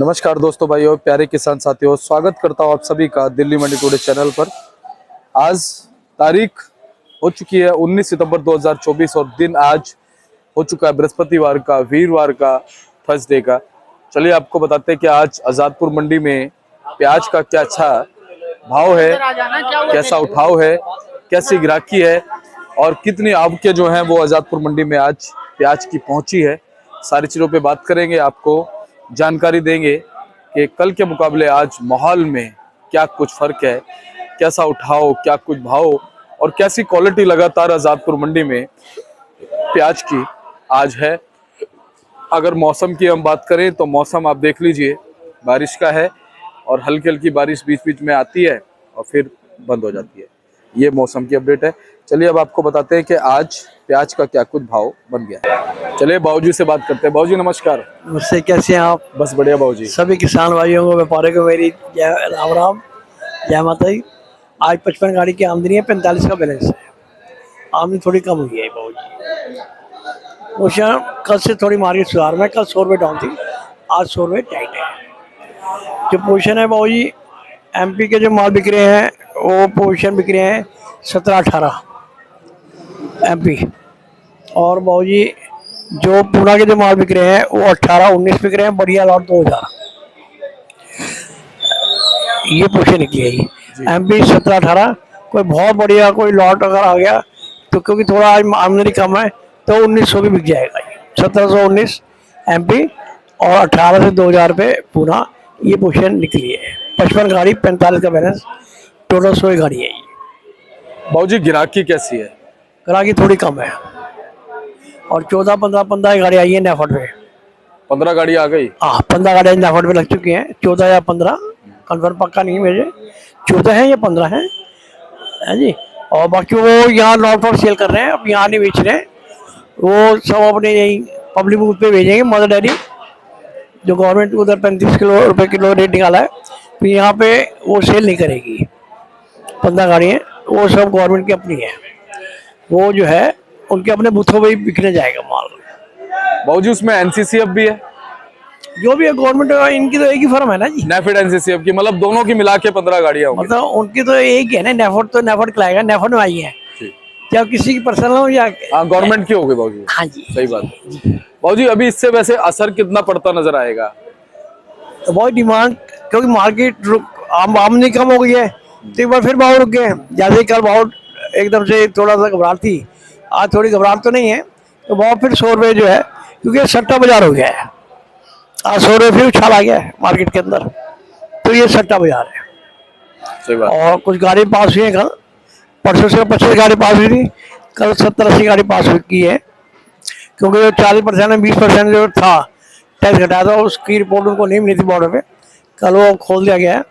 नमस्कार दोस्तों, भाइयों, प्यारे किसान साथियों, स्वागत करता हूं आप सभी का दिल्ली मंडी टुडे चैनल पर। आज तारीख हो चुकी है 19 सितंबर 2024 और दिन आज हो चुका है बृहस्पतिवार का, वीरवार का, थर्सडे का। चलिए आपको बताते हैं कि आज आजादपुर मंडी में प्याज का क्या अच्छा भाव है, कैसा उठाव है, कैसी ग्राहकी है और कितनी आवकें जो हैं वो आजादपुर मंडी में आज प्याज की पहुंची है। सारी चीज़ों पे बात करेंगे, आपको जानकारी देंगे कि कल के मुकाबले आज माहौल में क्या कुछ फर्क है, कैसा उठाव, क्या कुछ भाव और कैसी क्वालिटी लगातार आजादपुर मंडी में प्याज की आज है। अगर मौसम की हम बात करें तो मौसम आप देख लीजिए, बारिश का है और हल्की हल्की बारिश बीच बीच में आती है और फिर बंद हो जाती है। ये मौसम की अपडेट है। चलिए अब आपको बताते हैं कि आज प्याज का क्या कुछ भाव बन गया है। चलिए बाबूजी से बात करते हैं। बाबूजी नमस्कार। मुझसे कैसे हैं आप? बस बढ़िया बाबूजी। सभी किसान भाइयों को, व्यापारियों को मेरी जय राम राम, जय माता दी। आज 55 गाड़ी की आमदनी है, 45 का बैलेंस है। आमदनी थोड़ी कम हुई है बाबूजी। पोषण कल से थोड़ी मार्केट सुधार में, कल 100 रुपये डाउन थी, आज 100 रुपये टाइट है। जो पोजीशन है बाबूजी, एमपी के जो माल बिक रहे हैं वो पोजीशन बिक रहे हैं 17-18 एमपी, और बाबूजी जो पूना के जो माल बिक रहे हैं वो 18-19 बिक रहे हैं। बढ़िया लॉट 2000 ये पोजीशन निकली है। एमपी 17-18 कोई बहुत बढ़िया कोई लॉट अगर आ गया तो, क्योंकि थोड़ा आज आमदनी कम है तो 1900 भी बिक जाएगा। 1719 एमपी और 18 से 2000 रुपये पूना, ये पोजीशन निकली है। 55 गाड़ी, 45 का बैलेंस, टोटल 100 गाड़ी है। बाबूजी गिराकी कैसी है? ग्राहकी थोड़ी कम है और 14-15 गाड़ी आई है नेफर्ट पे। 15 गाड़ी आ गई? हाँ, 15 गाड़ियाँ नेफर्ट पे लग चुकी हैं। 14 या 15 कन्फर्म पक्का नहीं है मेरे, 14 हैं या 15 हैं, है जी। और बाकी वो यहाँ लॉट पर सेल कर रहे हैं, अब यहाँ नहीं बेच रहे हैं। वो सब अपने यही पब्लिक बूथ पे भेजेंगे। मदर डेयरी जो गवर्नमेंट उधर 35 रुपये किलो रेट निकाला है, तो यहाँ पे वो सेल नहीं करेगी। 15 गाड़ियाँ वो सब गवर्नमेंट की अपनी है, वो जो है उनके अपने बूथों पे बिकने जाएगा माल। बाबूजी उसमें एनसीसीएफ भी है? जो भी है गवर्नमेंट, इनकी तो एक ही फर्म है ना जी, नेफेड एनसीसीएफ की, मतलब दोनों की मिला के 15 गाड़ियाँ होंगी। मतलब उनकी तो एक ही है ना। नेफर्ट तो नेफर्ट खिलाएगा, नेफर्ट में आई है, चाहे किसी की पर्सनल हो या गवर्नमेंट की होगी बाबूजी। हाँ जी, सही बात है। बाबूजी अभी इससे वैसे असर कितना पड़ता नजर आएगा? तो बहुत डिमांड, क्योंकि मार्केट आमदनी कम हो गई है तो एक बार फिर भाव रुक गए। जैसे कल भाव एकदम से थोड़ा सा घबराहट थी, आज थोड़ी घबराहट तो नहीं है, तो भाव फिर 100 रुपये जो है, क्योंकि सट्टा बाजार हो गया है। आज 100 रुपये फिर उछाल आ गया है मार्केट के अंदर, तो ये सट्टा बाजार है। सही बात। और कुछ गाड़ी पास हुई है कल, परसों से 25 गाड़ी पास हुई थी, कल 70-80 गाड़ी पास की है। क्योंकि जो 40% में 20% जो था टैक्स घटाया था, उसकी रिपोर्ट उनको नहीं मिली थी बॉर्डर पे, कल वो खोल दिया गया है,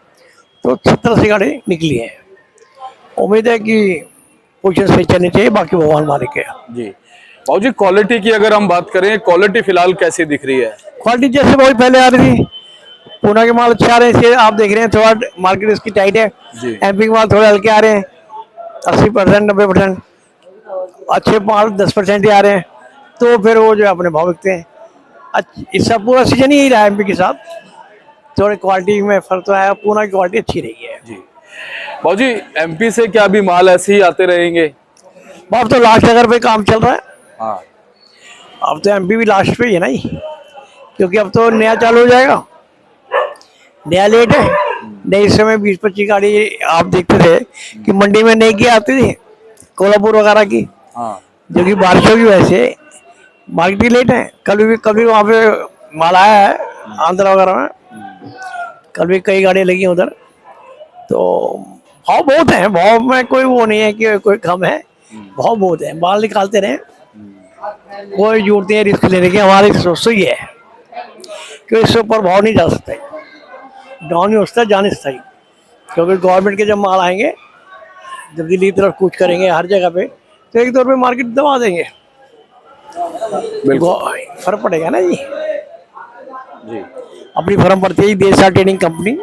तो 70-80 गाड़ी निकली है। उम्मीद है कि पोजीशन सही चलनी चाहिए, बाकी भगवान मालिक है जी। बाबूजी क्वालिटी की अगर हम बात करें, क्वालिटी फिलहाल कैसी दिख रही है? क्वालिटी जैसे बहुत पहले आ रही थी, पूना के माल अच्छे आ रहे हैं, आप देख रहे हैं थोड़ा मार्केट इसकी टाइट है। एमपी के माल थोड़े हल्के आ रहे हैं, 80% 90%, अच्छे माल 10% ही आ रहे हैं, तो फिर वो जो अपने भाव बिकते हैं। इसका पूरा सीजन ही रहा है एमपी के साथ, थोड़ी क्वालिटी में फर्क तो आया, पूना की क्वालिटी अच्छी रही है जी। बाबूजी एमपी से क्या अभी माल ऐसे ही आते रहेंगे? अब तो लास्ट अगर पे काम चल रहा है। हाँ, अब तो एमपी भी लास्ट पे ही है ना ही, क्योंकि अब तो नया चालू हो जाएगा, नया लेट है। नहीं, इस समय 20-25 गाड़ी आप देखते थे कि मंडी में नहीं की आती थी, कोल्हापुर वगैरह की, हाँ। जो कि बारिशों की वजह से मार्केट ही लेट है। कभी वहाँ पे माल आया है आंध्रा वगैरह में, कल भी कई गाड़ियाँ लगी हैं उधर, तो भाव बहुत है। भाव में कोई वो नहीं है कि कोई कम है, भाव बहुत है। माल निकालते रहे, कोई जरूरत है रिस्क लेने की, हमारी सोच ही है कि इससे ऊपर भाव नहीं जा सकता, डाउन ही हो सकता है, जान सकता ही, क्योंकि गवर्नमेंट के जब माल आएंगे, जब दिल्ली की तरफ कूच करेंगे हर जगह पे, तो एक दौर पे मार्केट दबा देंगे, फर्क पड़ेगा ना जी। अपनी फर्म पड़ती है देशा ट्रेडिंग कंपनी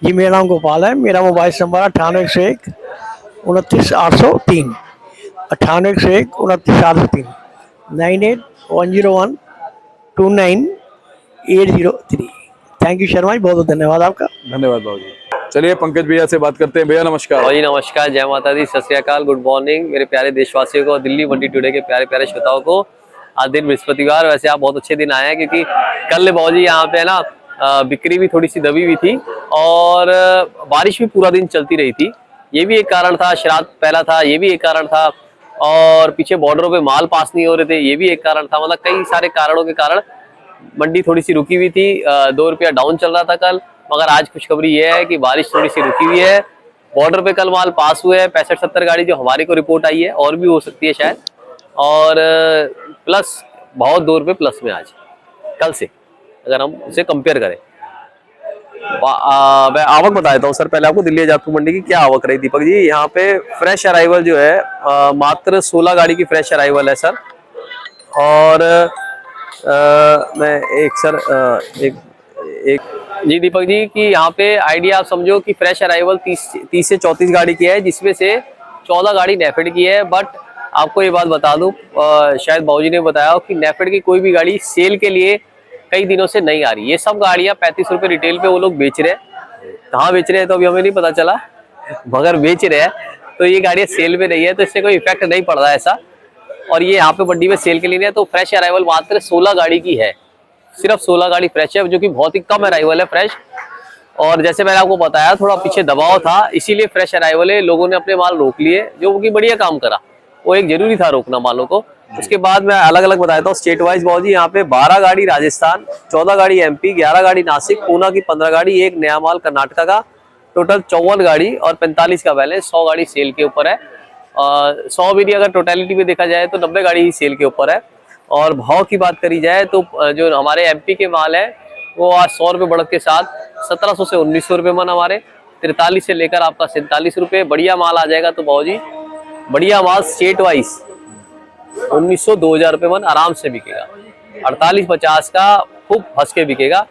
जी। मेरा नाम गोपाल है, मेरा mobile number 9801 29 803, 9801 29 803, 98 101 29 803। Thank you Sharma ji, बहुत बहुत धन्यवाद आपका। धन्यवाद बाबू जी। चलिए पंकज भैया से बात करते हैं। भैया नमस्कार। जी नमस्कार, जय माता दी, सत श्री अकाल, गुड मॉर्निंग मेरे प्यारे देशवासियों को, दिल्ली मंडी टुडे के प्यारे प्यारे श्रोताओं को। आज दिन बृहस्पतिवार, वैसे आप बहुत अच्छे दिन आए हैं क्योंकि कल बाबू जी यहाँ पे ना बिक्री भी थोड़ी सी दबी हुई थी और बारिश भी पूरा दिन चलती रही थी। ये भी एक कारण था, श्राद्ध पहला था, ये भी एक कारण था, और पीछे बॉर्डरों पे माल पास नहीं हो रहे थे, ये भी एक कारण था। मतलब कई सारे कारणों के कारण मंडी थोड़ी सी रुकी हुई थी। 2 रुपया डाउन चल रहा था कल, मगर आज खुशखबरी ये है कि बारिश थोड़ी सी रुकी हुई है। बॉर्डर पे कल माल पास हुए हैं 65-70 गाड़ी, जो हमारे को रिपोर्ट आई है, और भी हो सकती है शायद। और प्लस बहुत 2 रुपये प्लस में आज कल से, अगर हम उसे कंपेयर करें। मैं आवक बता देता हूँ सर पहले आपको, दिल्ली जाजपुर मंडी की क्या आवक रही दीपक जी। यहाँ पे फ्रेश अराइवल जो है मात्र 16 गाड़ी की फ्रेश अराइवल है सर। और मैं एक जी दीपक जी की यहाँ पे आइडिया आप समझो कि फ्रेश अराइवल 30 से 34 गाड़ी की है, जिसमें से 14 गाड़ी नेफेड की है। बट आपको ये बात बता दूं, शायद बाबूजी ने बताया हो कि नेफेड की कोई भी गाड़ी सेल के लिए कई दिनों से नहीं आ रही। ये सब गाड़ियां 35 रुपए रिटेल पे वो लोग बेच रहे हैं। कहाँ बेच रहे हैं तो अभी हमें नहीं पता चला, मगर बेच रहे हैं। तो ये गाड़ियां सेल में नहीं है, तो इससे कोई इफेक्ट नहीं पड़ रहा है ऐसा। और ये यहाँ पे मंडी में सेल के लिए नहीं है। तो फ्रेश अराइवल मात्र 16 गाड़ी की है, सिर्फ 16 गाड़ी फ्रेश है, जो कि बहुत ही कम अराइवल है फ्रेश। और जैसे मैंने आपको बताया, थोड़ा पीछे दबाव था, इसीलिए फ्रेश अराइवल है। लोगों ने अपने माल रोक लिए, जो कि बढ़िया काम करा, वो एक जरूरी था रोकना मालों को। उसके बाद मैं अलग अलग बताता हूँ स्टेट वाइज बाबू जी। यहाँ पे 12 गाड़ी राजस्थान, 14 गाड़ी एमपी, 11 गाड़ी नासिक, पूना की 15 गाड़ी, एक नया माल कर्नाटका का, टोटल 54 गाड़ी और 45 का बैलेंस। 100 गाड़ी सेल के ऊपर है। 100 भी नहीं, अगर टोटलिटी में देखा जाए तो 90 गाड़ी ही सेल के ऊपर है। और भाव की बात करी जाए तो जो हमारे एमपी के माल है वो आज 100 रुपये बढ़त के साथ 1700 से 1900 रुपये मन, हमारे 43 से लेकर आपका 47 रुपये। बढ़िया माल आ जाएगा तो बाबू जी, बढ़िया माल स्टेट वाइज 1900-2000 रुपये मन आराम से बिकेगा। 48-50 का खूब फंस के बिकेगा,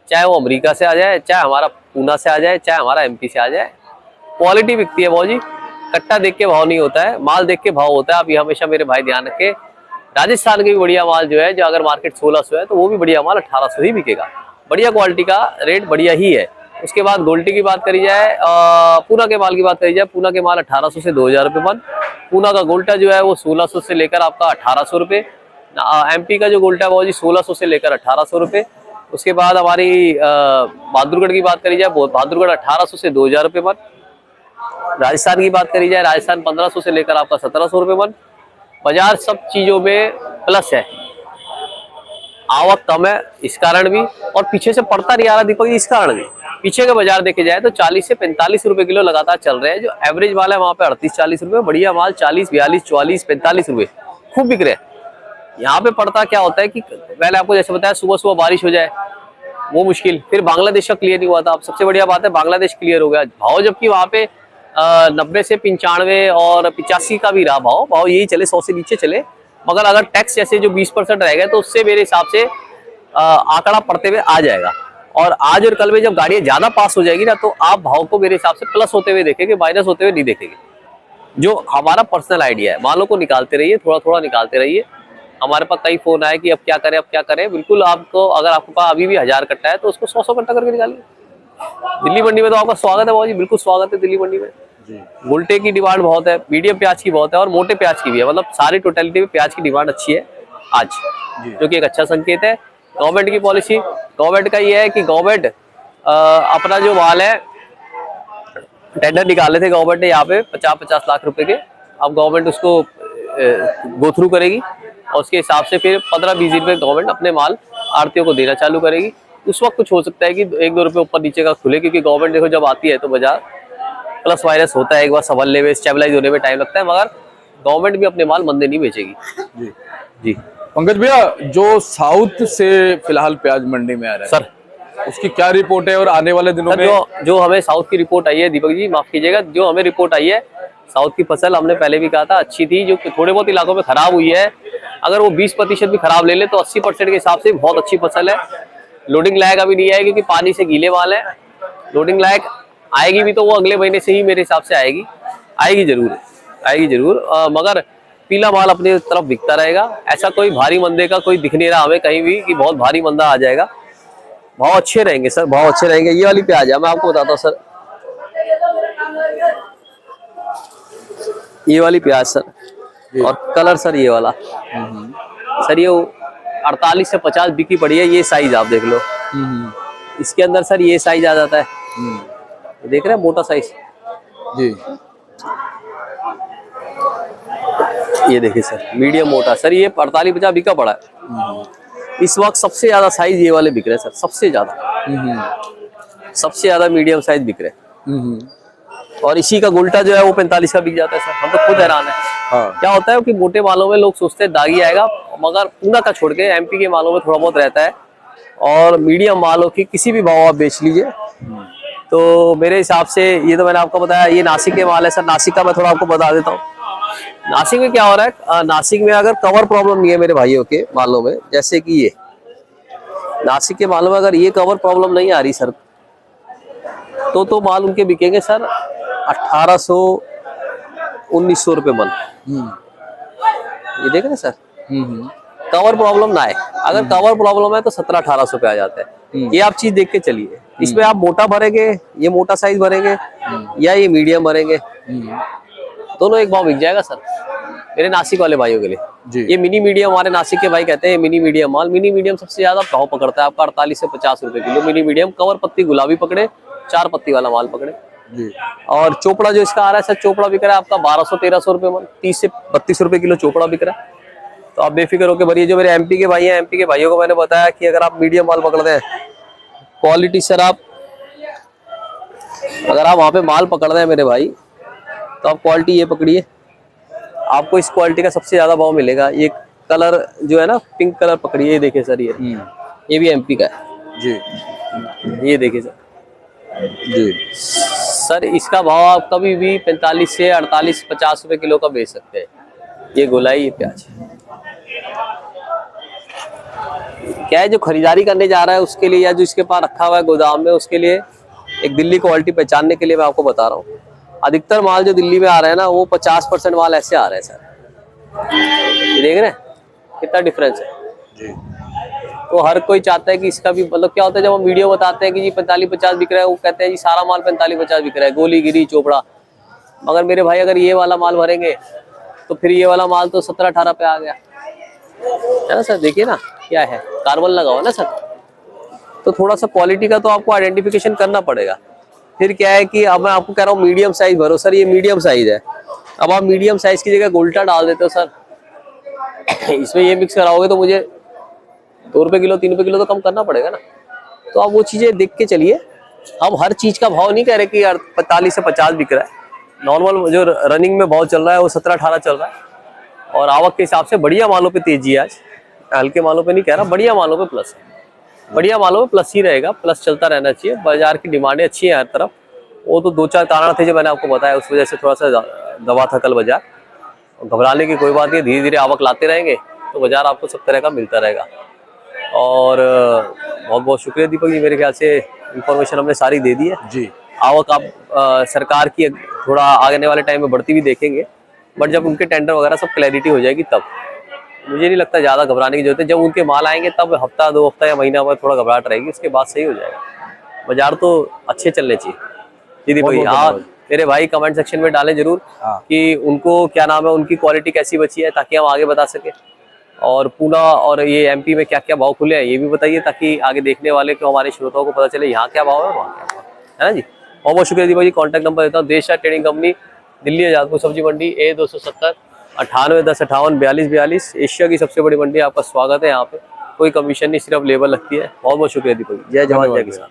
चाहे वो अमेरिका से आ जाए, चाहे हमारा पूना से आ जाए, चाहे हमारा एमपी से आ जाए। क्वालिटी बिकती है बाबू जी, कट्टा देख के भाव नहीं होता है, माल देख के भाव होता है। आप ये हमेशा मेरे भाई ध्यान रखें। राजस्थान के भी बढ़िया माल जो है, जो अगर मार्केट 1600 है तो वो भी बढ़िया माल 1800 ही बिकेगा। बढ़िया क्वालिटी का रेट बढ़िया ही है। उसके बाद गोल्टी की बात करी जाए, पूना के माल की बात करी जाए, पूना के माल 1800 से 2000 रुपये मन। पूना का गोल्टा जो है वो 1600 से लेकर आपका 1800 रुपये। एमपी का जो गोल्टा है वो जी 1600 से लेकर 1800 रुपये। उसके बाद हमारी बहादुरगढ़ की बात करी जाए, बहादुरगढ़ 1800 से 2000 रुपये मन। राजस्थान की बात करी जाए, राजस्थान 1500 से लेकर आपका 1700 रुपये मन। बाजार सब चीजों में प्लस है, आवक कम है इस कारण भी, और पीछे से पड़ता नहीं आ रहा दीपक जी इस कारण भी। पीछे के बाजार देखे जाए तो 40 से 45 रुपए किलो लगातार चल रहे हैं। जो एवरेज माल है वहां पे 38-40 रुपए, बढ़िया माल 40, 42, 44, 45 रुपए खूब बिक रहे हैं। यहाँ पे पड़ता क्या होता है कि पहले आपको जैसे बताया, सुबह सुबह बारिश हो जाए वो मुश्किल, फिर बांग्लादेश का क्लियर नहीं हुआ था। अब सबसे बढ़िया बात है बांग्लादेश क्लियर हो गया भाव, जबकि वहां पे 90 से 95 और 85 का भी रहा भाव यही चले, 100 से नीचे चले। मगर अगर टैक्स जैसे जो 20% रहेगा तो उससे मेरे हिसाब से आंकड़ा पड़ते हुए आ जाएगा। और आज और कल में जब गाड़ियां ज्यादा पास हो जाएगी ना, तो आप भाव को मेरे हिसाब से प्लस होते हुए देखेंगे, माइनस होते हुए नहीं देखेंगे। जो हमारा पर्सनल आइडिया है, मालों को निकालते रहिए, थोड़ा थोड़ा निकालते रहिए। हमारे पास कई फोन आए कि अब क्या करें, अब क्या करें। बिल्कुल आपको, अगर आपके पास अभी भी 1000 कट्टा है तो उसको 100-100 कट्टा करके निकालिए। दिल्ली मंडी में तो आपका स्वागत है बाबू जी, बिल्कुल स्वागत है दिल्ली मंडी में। गोल्टे की डिमांड बहुत है, मीडियम प्याज की बहुत है, और मोटे प्याज की भी है। मतलब सारी टोटलिटी में प्याज की डिमांड अच्छी है आज, जो कि एक अच्छा संकेत है। गवर्नमेंट की पॉलिसी, गवर्नमेंट का ये है कि गवर्नमेंट अपना जो माल है, टेंडर निकाले थे गवर्नमेंट ने यहाँ पे 50-50 लाख रुपए के। अब गवर्नमेंट उसको गो थ्रू करेगी और उसके हिसाब से फिर 15-20 दिन में गवर्नमेंट अपने माल आड़तियों को देना चालू करेगी। उस वक्त कुछ हो सकता है कि 1-2 रुपये ऊपर नीचे का खुले, क्योंकि गवर्नमेंट देखो जब आती है तो बाजार प्लस माइनस होता है, एक बार संभलने में, स्टेबलाइज होने में टाइम लगता है। मगर गवर्नमेंट भी अपने माल मंदे नहीं बेचेगी। जी जी पंकज भैया, जो साउथ से फिलहाल प्याज मंडी में आ रहा है सर, उसकी क्या रिपोर्ट है और आने वाले दिनों में? जो हमें साउथ की रिपोर्ट आई है दीपक जी, माफ कीजिएगा, जो हमें रिपोर्ट आई है साउथ की फसल, हमने पहले भी कहा था अच्छी थी। जो थोड़े बहुत इलाकों में खराब हुई है, अगर वो 20% भी खराब ले ले तो 80% के हिसाब से बहुत अच्छी फसल है। लोडिंग लायक अभी नहीं है क्योंकि पानी से गीले माल है। लोडिंग लायक आएगी भी तो वो अगले महीने से ही मेरे हिसाब से आएगी जरूर। मगर पीला माल अपनी तरफ बिकता रहेगा। ऐसा कोई भारी मंदे का कोई दिख नहीं रहा हमें कहीं भी कि बहुत भारी मंदा आ जाएगा। भाव अच्छे रहेंगे सर, भाव अच्छे रहेंगे। ये वाली प्याज है, मैं आपको बताता हूँ सर, ये वाली प्याज सर, और कलर सर ये वाला सर, ये 48 से 50 बिकी पड़ी है। ये साइज आप देख लो, इसके अंदर सर ये साइज आ जाता है, ये देख रहे हैं मोटा साइज जी। ये देखिए सर मीडियम मोटा सर, ये 48-50 बिका पड़ा है। इस वक्त सबसे ज्यादा साइज ये वाले बिक रहे हैं सर, सबसे ज्यादा मीडियम साइज बिक रहे हैं। और इसी का गुल्टा जो है वो 45 का बिक जाता है सर। हम तो खुद हैरान है। हाँ। क्या होता है कि मोटे मालों में लोग सोचते हैं दागी आएगा, मगर पूना का छोड़ के एमपी के मालों में थोड़ा बहुत रहता है। और मीडियम मालों की किसी भी भाव आप बेच लीजिए, तो मेरे हिसाब से ये तो मैंने आपको बताया, ये नासिक के माल है सर। नासिक का मैं थोड़ा आपको बता देता हूँ। नासिक में क्या हो रहा है, नासिक में अगर कवर प्रॉब्लम नहीं है मेरे भाइयों के मालों में, जैसे कि ये नासिक के मालों में अगर ये कवर प्रॉब्लम नहीं आ रही सर, तो माल उनके बिकेंगे सर 1800-1900 रुपये मन। ये देख रहे हैं सर, कवर प्रॉब्लम ना है। अगर कवर प्रॉब्लम है तो 1700-1800 पे आ जाता है। ये आप चीज देख के चलिए। इसमें आप मोटा भरेंगे, ये मोटा साइज भरेंगे, या ये मीडियम भरेंगे, दोनों एक भाव बिक जाएगा सर मेरे नासिक वाले भाइयों के लिए जी। ये मिनी मीडियम, हमारे नासिक के भाई कहते हैं मिनी मीडियम माल। मिनी मीडियम सबसे ज्यादा भाव पकड़ता है आपका 48 से 50 रुपए किलो मिनी मीडियम। कवर पत्ती गुलाबी पकड़े, 4 पत्ती वाला माल पकड़े जी। और चोपड़ा जो इसका आ रहा है सर, चोपड़ा बिक रहा है आपका 1200-1300 रुपये मन, 30 से 32 रुपए किलो चोपड़ा बिक रहा है। तो आप बेफिक्र होकर भरिए। जो मेरे एमपी के भाई हैं, एमपी के भाइयों को मैंने बताया कि अगर आप मीडियम माल पकड़ते हैं, क्वालिटी सर, आप अगर आप वहाँ पे माल पकड़ रहे हैं मेरे भाई, तो आप क्वालिटी ये पकड़िए, आपको इस क्वालिटी का सबसे ज्यादा भाव मिलेगा। ये कलर जो है ना, पिंक कलर पकड़िए, ये देखिए सर, ये भी एमपी का है जी। ये देखिए सर जी सर, इसका भाव आप कभी भी 45 से 48-50 रुपए किलो का बेच सकते हैं। ये गोलाई, ये प्याज क्या है, जो खरीदारी करने जा रहा है उसके लिए, या जो इसके पास रखा हुआ है गोदाम में, उसके लिए एक दिल्ली क्वालिटी पहचानने के लिए मैं आपको बता रहा हूँ। अधिकतर माल जो दिल्ली में आ रहे हैं ना, वो 50% माल ऐसे आ रहे हैं सर। ये देख रहे हैं कितना डिफरेंस है जी। तो हर कोई चाहता है कि इसका भी, मतलब क्या होता है, जब हम वीडियो बताते हैं कि जी 45-50 बिक रहा है, वो कहते हैं जी सारा माल 45-50 बिक रहा है, गोली गिरी चोपड़ा। मगर मेरे भाई अगर ये वाला माल भरेंगे तो फिर ये वाला माल तो 17-18 पे आ गया है ना सर। देखिए ना क्या है, कार्बन लगा हुआ ना सर। तो थोड़ा सा क्वालिटी का तो आपको आइडेंटिफिकेशन करना पड़ेगा। फिर क्या है कि अब मैं आपको कह रहा हूँ मीडियम साइज भरो सर, ये मीडियम साइज है। अब आप मीडियम साइज की जगह गोल्टा डाल देते हो सर, इसमें ये मिक्स कराओगे तो मुझे 2 रुपए किलो 3 रुपए किलो तो कम करना पड़ेगा ना। तो आप वो चीजें देख के चलिए। हम हर चीज का भाव नहीं कह रहे कि यार 45 से 50 बिक रहा है। नॉर्मल जो रनिंग में भाव चल रहा है वो 17-18 चल रहा है। और आवक के हिसाब से बढ़िया मालों पे तेजी है आज, हल्के मालों पे नहीं कह रहा, बढ़िया मालों पे प्लस है। बढ़िया मालों में प्लस ही रहेगा, प्लस चलता रहना चाहिए। बाजार की डिमांडें अच्छी है हर तरफ। वो तो 2-4 कारण थे जो मैंने आपको बताया, उस वजह से थोड़ा सा दबा था कल बाजार। घबराने की कोई बात नहीं, धीरे धीरे आवक लाते रहेंगे तो बाजार आपको सब तरह का मिलता रहेगा। और बहुत बहुत शुक्रिया दीपक जी, मेरे ख्याल से इंफॉर्मेशन हमने सारी दे दी है जी। आवक आप सरकार की थोड़ा आने वाले टाइम में बढ़ती भी देखेंगे, बट जब उनके टेंडर वगैरह सब क्लैरिटी हो जाएगी तब मुझे नहीं लगता ज़्यादा घबराने की जरूरत है। जब उनके माल आएंगे तब हफ्ता 2 हफ्ता या महीना भर थोड़ा घबराहट रहेगी, उसके बाद सही हो जाएगा। बाजार तो अच्छे चलने चाहिए। दीदी भाई आप मेरे भाई कमेंट सेक्शन में डालें जरूर कि उनको क्या नाम है, उनकी क्वालिटी कैसी बची है, ताकि हम आगे बता सके। और पूना और ये एमपी में क्या क्या भाव खुले हैं ये भी बताइए, ताकि आगे देखने वाले को, हमारे श्रोताओं को पता चले यहाँ क्या भाव है, वहाँ क्या भाव है ना जी। बहुत बहुत शुक्रिया दीपक जी। कॉन्टैक्ट नंबर देता हूँ, देशा ट्रेडिंग कंपनी, दिल्ली आजादपुर सब्जी मंडी, A270 9810584242। एशिया की सबसे बड़ी मंडी, आपका स्वागत है यहाँ पे। कोई कमीशन नहीं, सिर्फ लेबर लगती है। बहुत बहुत शुक्रिया दीपक जी। जय जवान जय किसान।